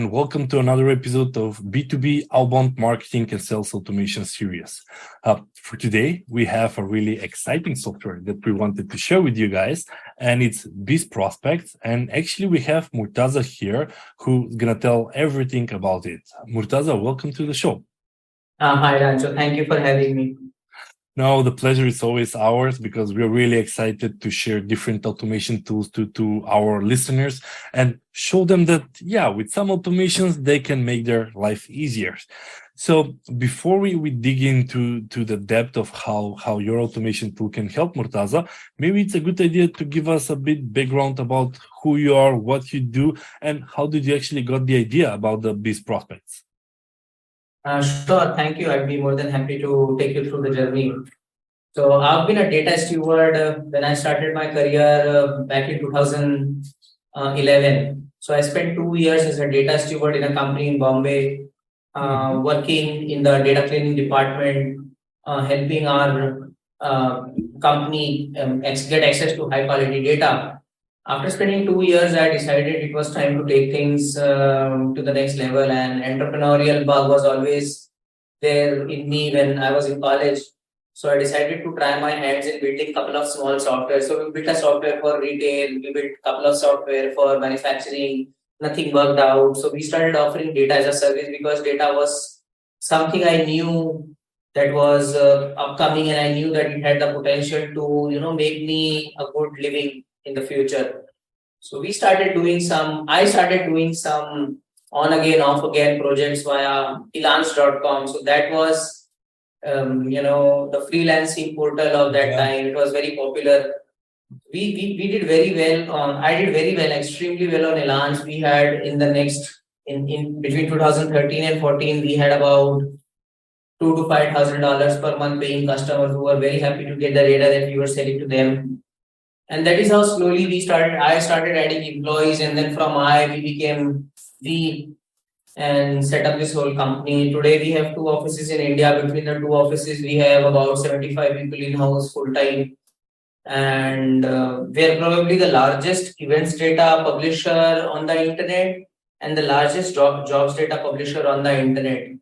and welcome to another episode of B2B Outbound Marketing and Sales Automation series. For today, we have a really exciting software that we wanted to share with you guys, and it's BizProspex. And actually, we have Murtaza here, who's going to tell everything about it. Murtaza, welcome to the show. Hi, Dancho. Thank you for having me. No, the pleasure is always ours because we're really excited to share different automation tools to our listeners and show them that, with some automations, they can make their life easier. So before we dig into the depth of how your automation tool can help, Murtaza, maybe it's a good idea to give us a bit background about who you are, what you do, and how did you actually got the idea about the BizProspex? Sure, thank you. I'd be more than happy to take you through the journey. So I've been a data steward when I started my career back in 2011. So I spent 2 years as a data steward in a company in Bombay, working in the data cleaning department, helping our company get access to high quality data. After spending 2 years, I decided it was time to take things to the next level, and entrepreneurial bug was always there in me when I was in college. So I decided to try my hands in building a couple of small software. So we built a software for retail, we built a couple of software for manufacturing, nothing worked out. So we started offering data as a service because data was something I knew that was upcoming, and I knew that it had the potential to, make me a good living in the future. So I started doing some on again, off again projects via elance.com. So that was, the freelancing portal of that time. It was very popular. We did very well I did very well, extremely well on Elance. We had in between 2013 and 14, we had about $2,000 to $5,000 per month paying customers who were very happy to get the data that we were selling to them. And that is how slowly I started adding employees, and then from we became and set up this whole company. Today we have 2 offices in India. Between the 2 offices, we have about 75 people in-house full-time. And we are probably the largest events data publisher on the internet and the largest jobs data publisher on the internet.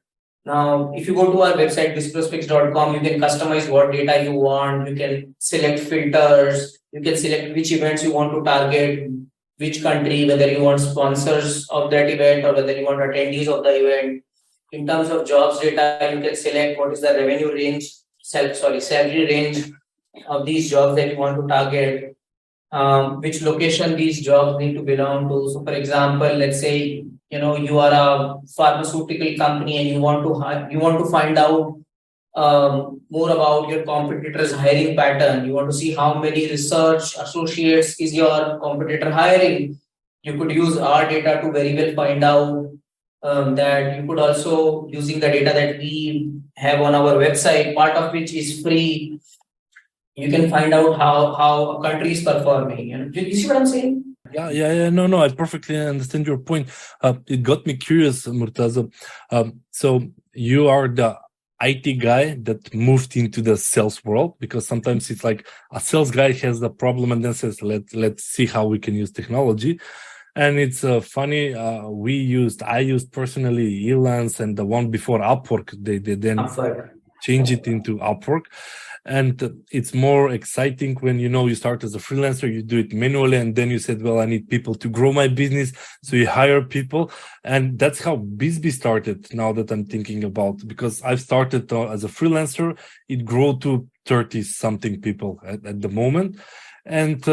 Now, if you go to our website, BizProspex.com, you can customize what data you want. You can select filters. You can select which events you want to target, which country, whether you want sponsors of that event or whether you want attendees of the event. In terms of jobs data, you can select what is the revenue range, salary range of these jobs that you want to target, which location these jobs need to belong to. So, for example, let's say you are a pharmaceutical company and you want to find out more about your competitors' hiring pattern. You want to see how many research associates is your competitor hiring. You could use our data to very well find out that. You could also, using the data that we have on our website, part of which is free, you can find out how a country is performing. You see what I'm saying? Yeah. No, I perfectly understand your point. It got me curious, Murtaza. So you are the IT guy that moved into the sales world, because sometimes it's like a sales guy has the problem and then says, let's see how we can use technology. And it's funny. I used personally Elance, and the one before Upwork, they then change it into Upwork. And it's more exciting when, you start as a freelancer, you do it manually, and then you said, well, I need people to grow my business. So you hire people. And that's how BizB started, now that I'm thinking about, because I've started as a freelancer. It grew to 30 something people at the moment. And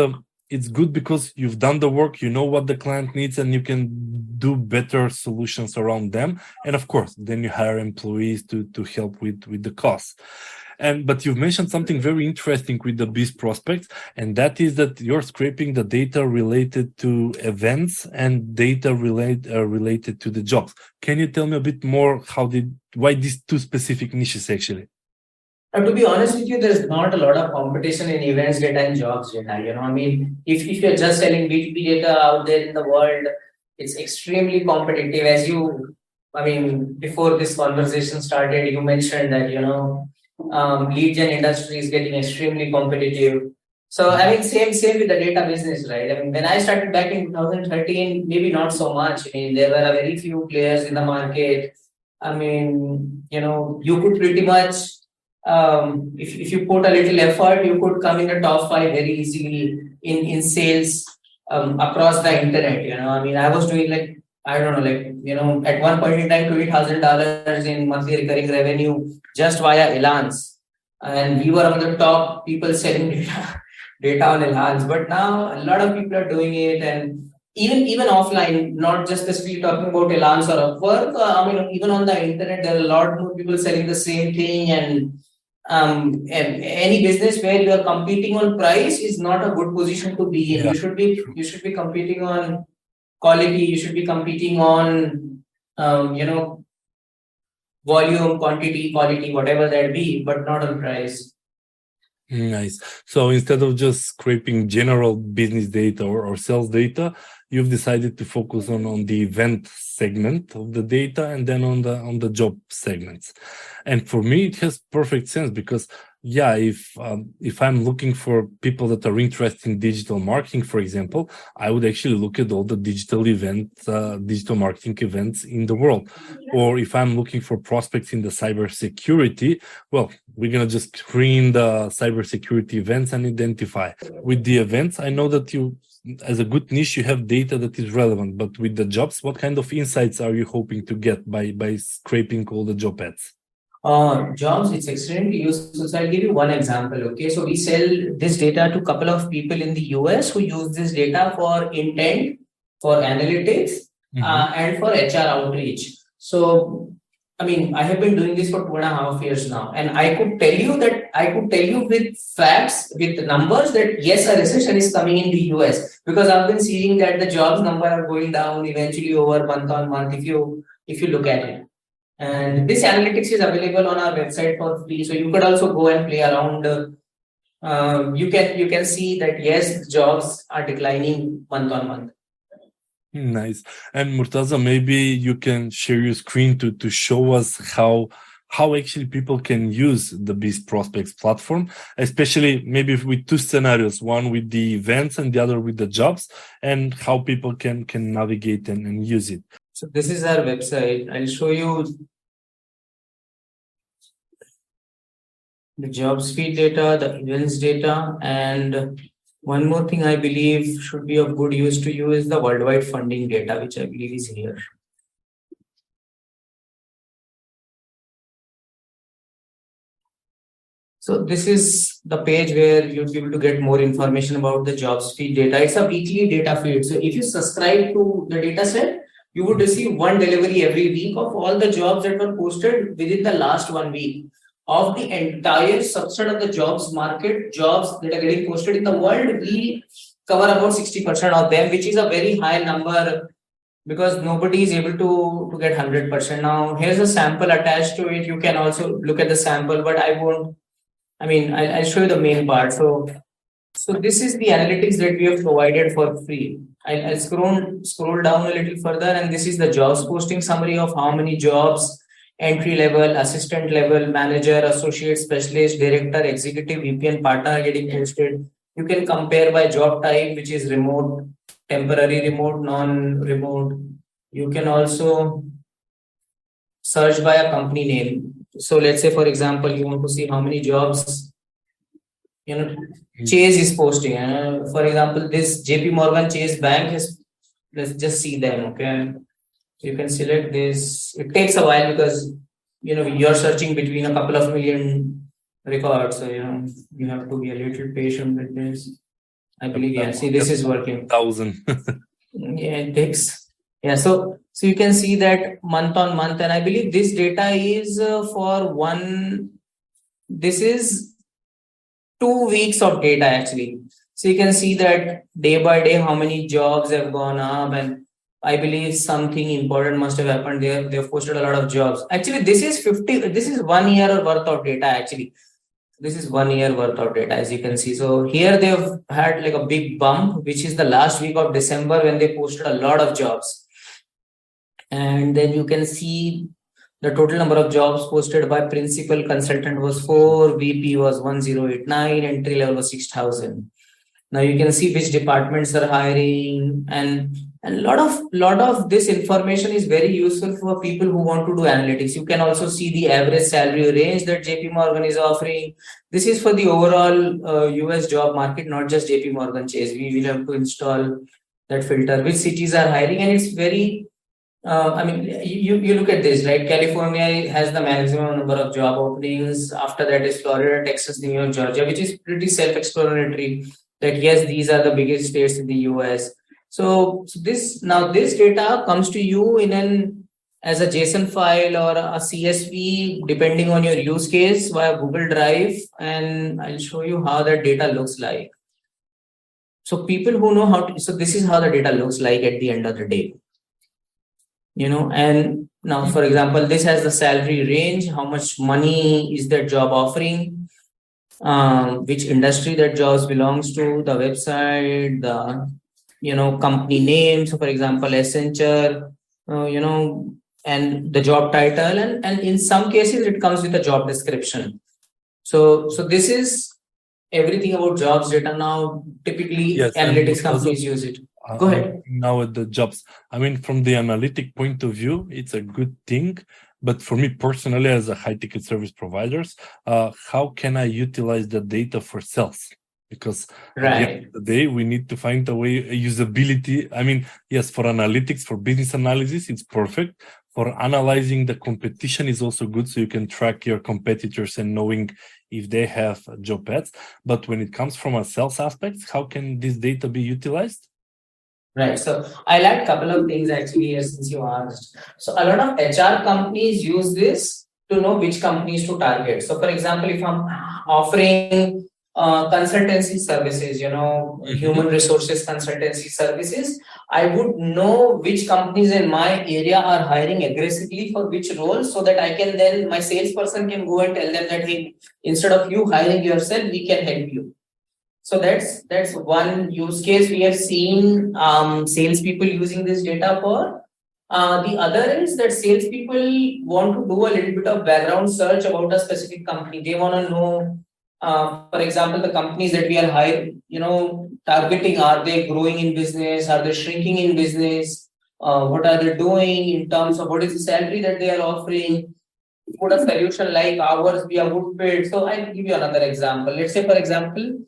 it's good because you've done the work, you know what the client needs, and you can do better solutions around them. And of course, then you hire employees to help with the costs. But you've mentioned something very interesting with the BizProspex, and that is that you're scraping the data related to events and data related to the jobs. Can you tell me a bit more why these 2 specific niches actually? To be honest with you, there's not a lot of competition in events data and jobs data. If you're just selling B2B data out there in the world, it's extremely competitive. Before this conversation started, you mentioned that lead gen industry is getting extremely competitive. So I mean, same with the data business, right? I mean, when I started back in 2013, maybe not so much. I mean, there were a very few players in the market. I mean, you could pretty much, if you put a little effort, you could come in the top five very easily in sales across the internet. I mean, I was doing like, I don't know, like, at one point in time, $20,000 in monthly recurring revenue just via Elance. And we were on the top people selling data on Elance. But now a lot of people are doing it, and even offline, not just specifically talking about Elance or Upwork. I mean, even on the internet, there are a lot more people selling the same thing, and any business where you are competing on price is not a good position to be in. Yeah. You should be competing on quality. You should be competing on volume, quantity, quality, whatever that be, but not on price. Nice. So instead of just scraping general business data or sales data, you've decided to focus on the event segment of the data and then on the job segments. And for me, it has perfect sense because if I'm looking for people that are interested in digital marketing, for example, I would actually look at all the digital marketing events in the world. Or if I'm looking for prospects in the cybersecurity, well, we're going to just screen the cybersecurity events and identify. With the events, I know that you, as a good niche, you have data that is relevant. But with the jobs, what kind of insights are you hoping to get by scraping all the job ads? Jobs, it's extremely useful. So I'll give you one example. Okay, so we sell this data to a couple of people in the US who use this data for intent, for analytics, and for HR outreach. So, I mean, I have been doing this for 2.5 years now, and I could tell you with facts, with numbers, that yes, a recession is coming in the US, because I've been seeing that the jobs number are going down eventually over month on month if you look at it. And this analytics is available on our website for free, so you could also go and play around. You can see that yes, jobs are declining month on month. Nice. And Murtaza, maybe you can share your screen to show us how actually people can use the BizProspex platform, especially maybe with two scenarios, one with the events and the other with the jobs, and how people can navigate and use it. So this is our website. I'll show you the jobs feed data, the events data, and one more thing I believe should be of good use to you is the worldwide funding data, which I believe is here. So this is the page where you'll be able to get more information about the jobs feed data. It's a weekly data feed. So if you subscribe to the data set, you would receive one delivery every week of all the jobs that were posted within the last 1 week. Of the entire subset of the jobs market, jobs that are getting posted in the world, we cover about 60% of them, which is a very high number because nobody is able to get 100%. Now, here's a sample attached to it. You can also look at the sample, but I won't. I mean, I'll show you the main part. So this is the analytics that we have provided for free. I'll scroll down a little further, and this is the jobs posting summary of how many jobs, entry level, assistant level, manager, associate, specialist, director, executive, VP, and partner are getting posted. You can compare by job type, which is remote, temporary remote, non-remote. You can also search by a company name. So let's say, for example, you want to see how many jobs, Chase is posting. For example, this JP Morgan Chase Bank is, let's just see them, okay? So you can select this. It takes a while because, you're searching between a couple of million records. So, you have to be a little patient with this. I believe, yeah, see, this is working. 1,000. Yeah, it takes. Yeah, so you can see that month on month, and I believe this data is this is 2 weeks of data actually. So you can see that day by day how many jobs have gone up, and I believe something important must have happened there. They've posted a lot of jobs. Actually, this is 1 year worth of data actually. This is 1 year worth of data, as you can see. So here they've had like a big bump, which is the last week of December when they posted a lot of jobs. And then you can see The total number of jobs posted by principal consultant was 4, VP was 1089, entry level was 6,000. Now you can see which departments are hiring, and a lot of this information is very useful for people who want to do analytics. You can also see the average salary range that JP Morgan is offering. This is for the overall US job market, not just JP Morgan Chase. We will have to install that filter, which cities are hiring, and it's very I mean, you look at this, right? California has the maximum number of job openings. After that is Florida, Texas, New York, Georgia, which is pretty self-explanatory. That yes, these are the biggest states in the US. So this data comes to you in an as a JSON file or a CSV, depending on your use case, via Google Drive, and I'll show you how that data looks like. So people who know how to, so this is how the data looks like at the end of the day. And now, for example, this has the salary range, how much money is that job offering, which industry that jobs belongs to, the website, the company name. So for example, Accenture, and the job title, and in some cases it comes with a job description. So this is everything about jobs data now. Typically, yes, analytics companies use it. Go ahead. Now at the jobs, I mean, from the analytic point of view, it's a good thing. But for me personally, as a high-ticket service providers, how can I utilize the data for sales? Because at the end of the day, we need to find a way, usability. I mean, yes, for analytics, for business analysis, it's perfect. For analyzing the competition is also good, so you can track your competitors and knowing if they have job ads. But when it comes from a sales aspect, how can this data be utilized? Right. So I'll add a couple of things actually here since you asked. So a lot of HR companies use this to know which companies to target. So for example, if I'm offering consultancy services, human resources consultancy services, I would know which companies in my area are hiring aggressively for which roles, so that I can then, my salesperson can go and tell them that, hey, instead of you hiring yourself, we can help you. So that's one use case we have seen salespeople using this data for. The other is that salespeople want to do a little bit of background search about a specific company. They want to know, for example, the companies that we are targeting, are they growing in business? Are they shrinking in business? What are they doing in terms of what is the salary that they are offering? Would a solution like ours be a good fit? So I'll give you another example. Let's say, for example,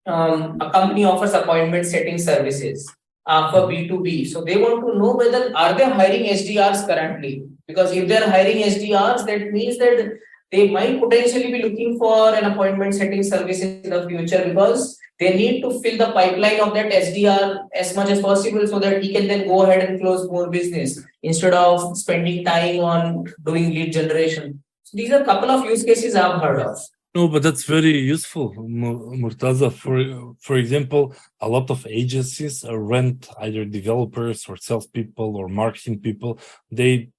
a company offers appointment setting services for B2B. So they want to know whether are they hiring SDRs currently? Because if they're hiring SDRs, that means that they might potentially be looking for an appointment setting service in the future, because they need to fill the pipeline of that SDR as much as possible so that he can then go ahead and close more business instead of spending time on doing lead generation. So these are a couple of use cases I've heard of. No, but that's very useful, Murtaza. For example, a lot of agencies rent either developers or salespeople or marketing people. They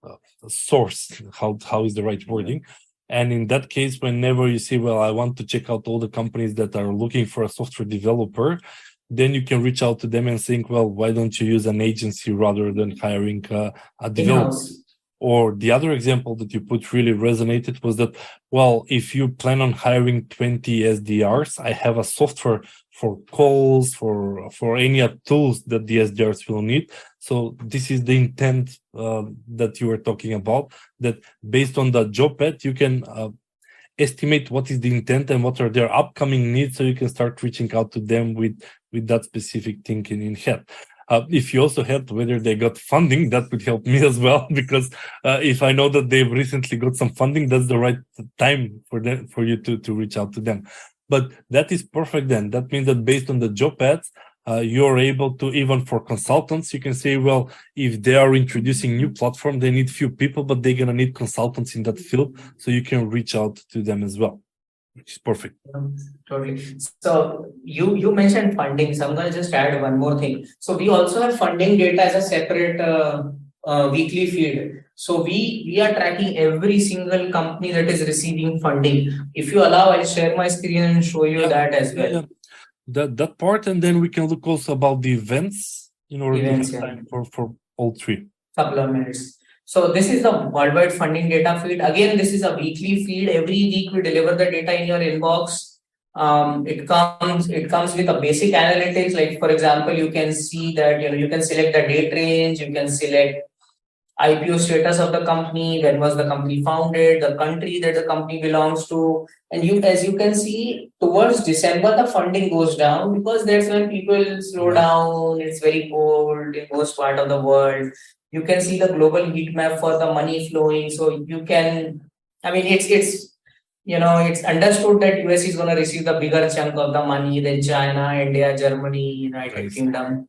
source, how is the right wording? And in that case, whenever you say, well, I want to check out all the companies that are looking for a software developer, then you can reach out to them and think, well, why don't you use an agency rather than hiring a developer? In-house. Or the other example that you put really resonated was that, well, if you plan on hiring 20 SDRs, I have a software for calls, for any tools that the SDRs will need. So this is the intent that you were talking about, that based on the job ad, you can estimate what is the intent and what are their upcoming needs, so you can start reaching out to them with that specific thinking in head. If you also help whether they got funding, that would help me as well, because if I know that they've recently got some funding, that's the right time for you to reach out to them. But that is perfect then. That means that based on the job ads, you're able to, even for consultants, you can say, well, if they are introducing new platform, they need few people, but they're going to need consultants in that field. So you can reach out to them as well, which is perfect. Totally. So you mentioned funding. So I'm going to just add one more thing. So we also have funding data as a separate weekly feed. So we are tracking every single company that is receiving funding. If you allow, I'll share my screen and show you that as well. Yeah. That part, and then we can look also about the events in order to have time for all three. Couple of minutes. So this is the worldwide funding data feed. Again, this is a weekly feed. Every week we deliver the data in your inbox. It comes with a basic analytics. Like for example, you can see that you can select the date range, you can select IPO status of the company, when was the company founded, the country that the company belongs to, and as you can see, towards December the funding goes down because that's when people slow down. It's very cold in most part of the world. You can see the global heat map for the money flowing. So you can, I mean, it's understood that US is going to receive the bigger chunk of the money than China, India, Germany, United Kingdom.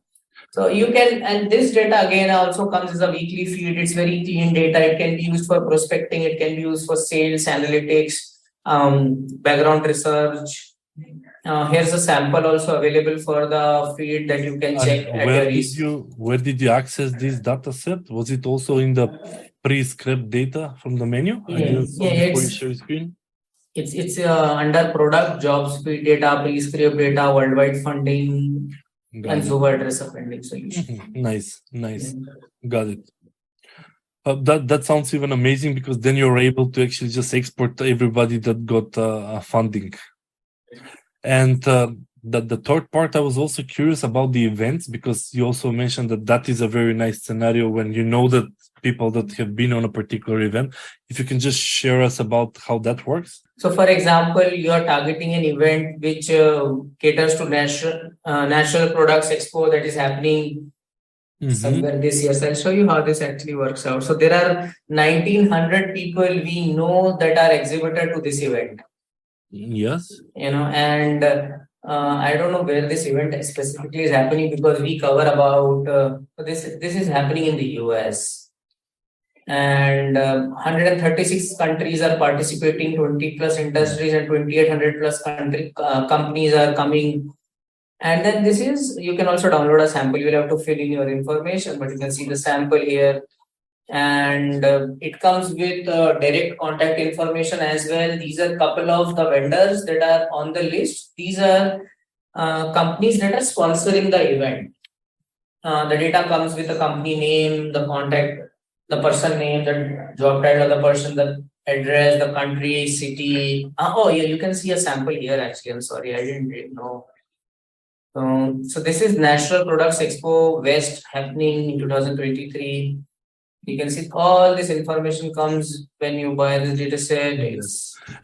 So you can, and this data again also comes as a weekly feed. It's very clean data. It can be used for prospecting. It can be used for sales, analytics, background research. Here's a sample also available for the feed that you can check at your ease. Where did you access this data set? Was it also in the pre-script data from the menu? I didn't saw before you share screen. It's under product, jobs feed data, pre-script data, worldwide funding, and Zuba address appending solution. Nice. Got it. That sounds even amazing because then you're able to actually just export everybody that got funding. And the third part, I was also curious about the events because you also mentioned that is a very nice scenario when you know that people that have been on a particular event. If you can just share us about how that works. So, for example, you are targeting an event which caters to National Products Expo that is happening somewhere this year. So I'll show you how this actually works out. So there are 1,900 people we know that are exhibited to this event. Yes. And I don't know where this event specifically is happening because we cover about this is happening in the US. And 136 countries are participating, 20 plus industries and 2,800 plus companies are coming. And then you can also download a sample. You'll have to fill in your information, but you can see the sample here. And it comes with direct contact information as well. These are a couple of the vendors that are on the list. These are companies that are sponsoring the event. The data comes with the company name, the contact, the person name, the job title of the person, the address, the country, city. Yeah, you can see a sample here actually. I'm sorry, I didn't know. So this is National Products Expo West happening in 2023. You can see all this information comes when you buy this data set.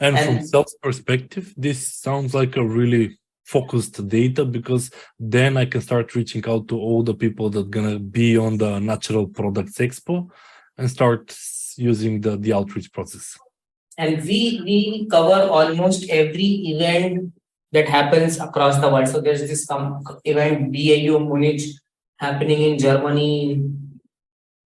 And from sales perspective, this sounds like a really focused data because then I can start reaching out to all the people that are gonna be on the Natural Products Expo and start using the outreach process. And we cover almost every event that happens across the world. So there's this event BAU Munich happening in Germany,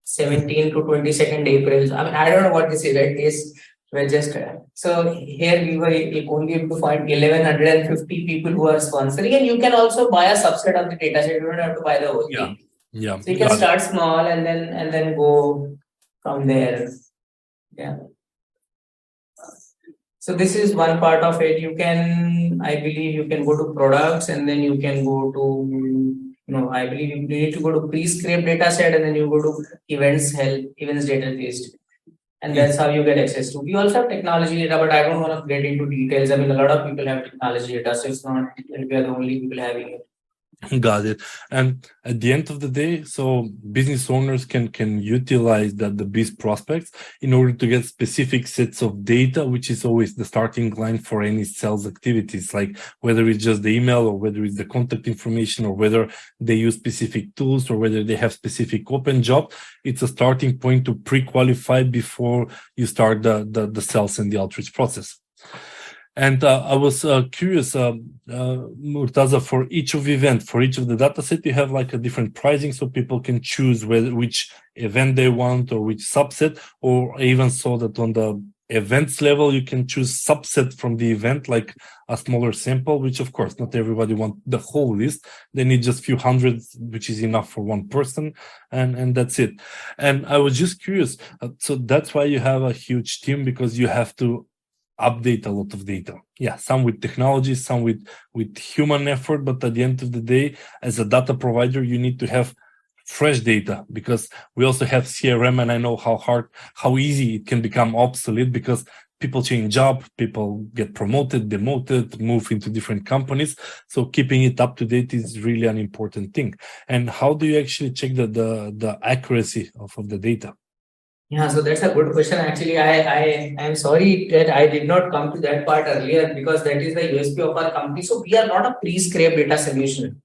17 to 22nd April. I mean, I don't know what this event is. We're just so here we were only able to find 1,150 people who are sponsoring, and you can also buy a subset of the data set. You don't have to buy the whole thing. Yeah. So you can start small and then go from there. Yeah. So this is one part of it. I believe you can go to products and then you can go to, I believe you need to go to pre-scrape data set and then you go to events data list. And that's how you get access to. We also have technology data, but I don't want to get into details. I mean, a lot of people have technology data, so it's not that we are the only people having it. Got it. And at the end of the day, so business owners can utilize the BizProspex in order to get specific sets of data, which is always the starting line for any sales activities, like whether it's just the email or whether it's the contact information or whether they use specific tools or whether they have specific open job. It's a starting point to pre-qualify before you start the sales and the outreach process. And I was curious, Murtaza, for each of the data set, you have like a different pricing so people can choose which event they want or which subset, or I even saw that on the events level, you can choose subset from the event, like a smaller sample, which of course, not everybody wants the whole list. They need just a few hundreds, which is enough for one person, and that's it. And I was just curious. So that's why you have a huge team, because you have to update a lot of data. Yeah, some with technology, some with human effort, but at the end of the day, as a data provider, you need to have fresh data, because we also have CRM, and I know how easy it can become obsolete because people change job, people get promoted, demoted, move into different companies. So keeping it up to date is really an important thing. And how do you actually check the accuracy of the data? Yeah, so that's a good question. Actually, I am sorry that I did not come to that part earlier, because that is the USP of our company. So we are not a pre-scraped data solution.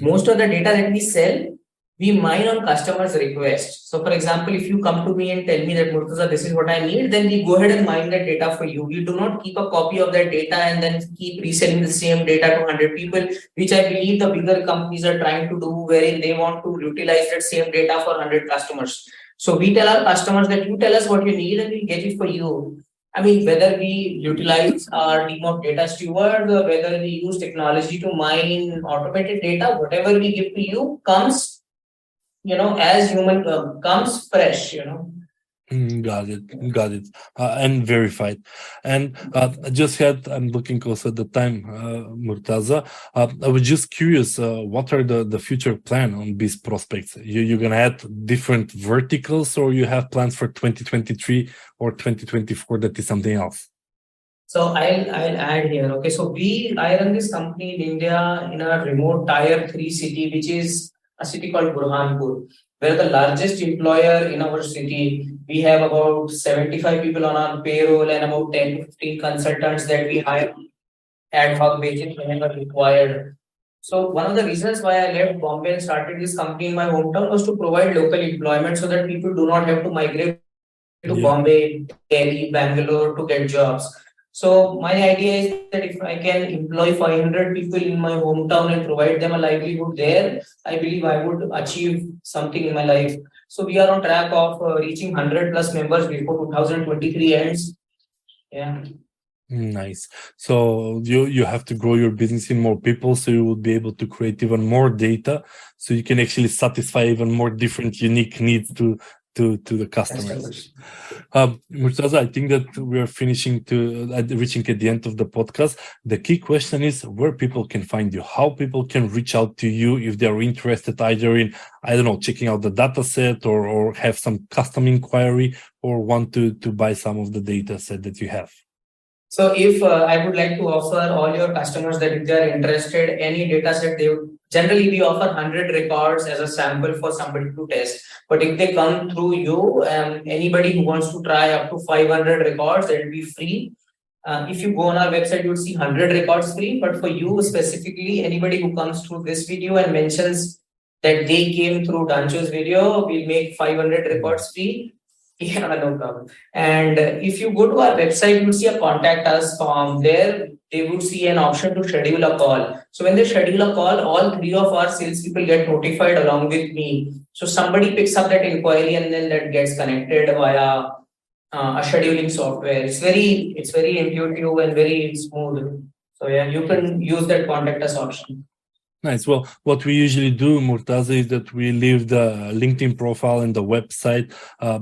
Most of the data that we sell, we mine on customers' request. So, for example, if you come to me and tell me that, Murtaza, this is what I need, then we go ahead and mine that data for you. We do not keep a copy of that data and then keep reselling the same data to 100 people, which I believe the bigger companies are trying to do, wherein they want to utilize that same data for 100 customers. So we tell our customers that you tell us what you need and we'll get it for you. I mean, whether we utilize our team of data stewards or whether we use technology to mine automated data, whatever we give to you comes, as human, comes fresh, Got it. And verified. And I just I'm looking also at the time, Murtaza. I was just curious, what are the future plan on BizProspex? You're going to add different verticals, or you have plans for 2023 or 2024 that is something else? So I'll add here. Okay, so I run this company in India in a remote tier 3 city, which is a city called Burhanpur. We're the largest employer in our city. We have about 75 people on our payroll and about 10 to 15 consultants that we hire ad hoc basis whenever required. So one of the reasons why I left Bombay and started this company in my hometown was to provide local employment so that people do not have to migrate to Bombay, Delhi, Bangalore to get jobs. So my idea is that if I can employ 500 people in my hometown and provide them a livelihood there, I believe I would achieve something in my life. So we are on track of reaching 100 plus members before 2023 ends. Yeah. Nice. So you have to grow your business in more people, so you will be able to create even more data, so you can actually satisfy even more different unique needs to the customers. Murtaza, I think that we are reaching at the end of the podcast. The key question is where people can find you, how people can reach out to you if they're interested either in, I don't know, checking out the data set or have some custom inquiry or want to buy some of the data set that you have. So if I would like to offer all your customers that if they are interested, any data set, generally we offer 100 records as a sample for somebody to test. But if they come through you, anybody who wants to try up to 500 records, that will be free. If you go on our website, you'll see 100 records free. But for you specifically, anybody who comes through this video and mentions that they came through Dancho's video, we'll make 500 records free. Yeah, no problem. And if you go to our website, you would see a contact us form. There, they would see an option to schedule a call. So when they schedule a call, all three of our salespeople get notified along with me. So somebody picks up that inquiry and then that gets connected via a scheduling software. It's very intuitive and very smooth. So yeah, you can use that contact us option. Nice. Well, what we usually do, Murtaza, is that we leave the LinkedIn profile and the website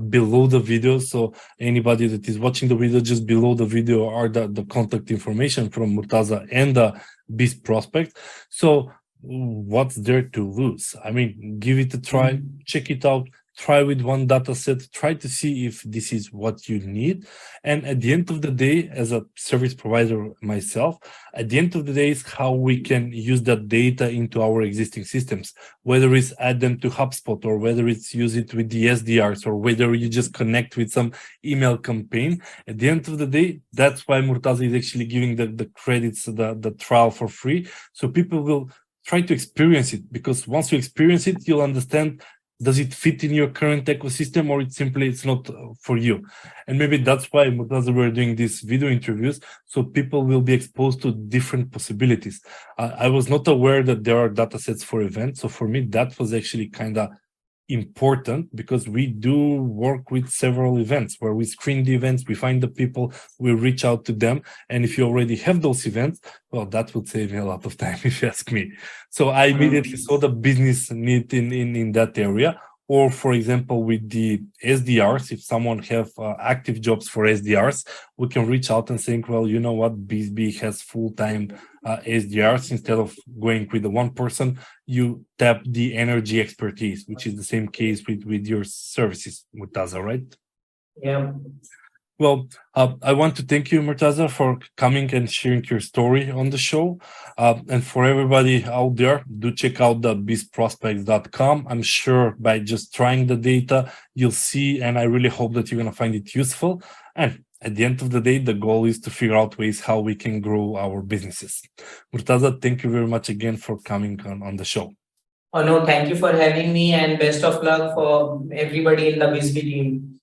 below the video. So anybody that is watching the video, just below the video are the contact information from Murtaza and the BizProspex. So what's there to lose? I mean, give it a try, check it out. Try with one data set, try to see if this is what you need. And at the end of the day, as a service provider myself, at the end of the day is how we can use that data into our existing systems, whether it's add them to HubSpot or whether it's use it with the SDRs or whether you just connect with some email campaign. At the end of the day, that's why Murtaza is actually giving the credits, the trial for free. So people will try to experience it, because once you experience it, you'll understand, does it fit in your current ecosystem or it's not for you? And maybe that's why, Murtaza, we're doing these video interviews, so people will be exposed to different possibilities. I was not aware that there are data sets for events. So for me, that was actually kind of important, because we do work with several events where we screen the events, we find the people, we reach out to them. And if you already have those events, well, that would save me a lot of time, if you ask me. So I immediately saw the business need in that area. or for example, with the SDRs, if someone have active jobs for SDRs, we can reach out and saying, well, you know what, BizB has full-time SDRs. Instead of going with the one person, you tap the energy expertise, which is the same case with your services, Murtaza, right? Yeah. Well, I want to thank you, Murtaza, for coming and sharing your story on the show. And for everybody out there, do check out the BizProspex.com. I'm sure by just trying the data, you'll see, and I really hope that you're going to find it useful. And at the end of the day, the goal is to figure out ways how we can grow our businesses. Murtaza, thank you very much again for coming on the show. Oh no, thank you for having me, and best of luck for everybody in the BizB team.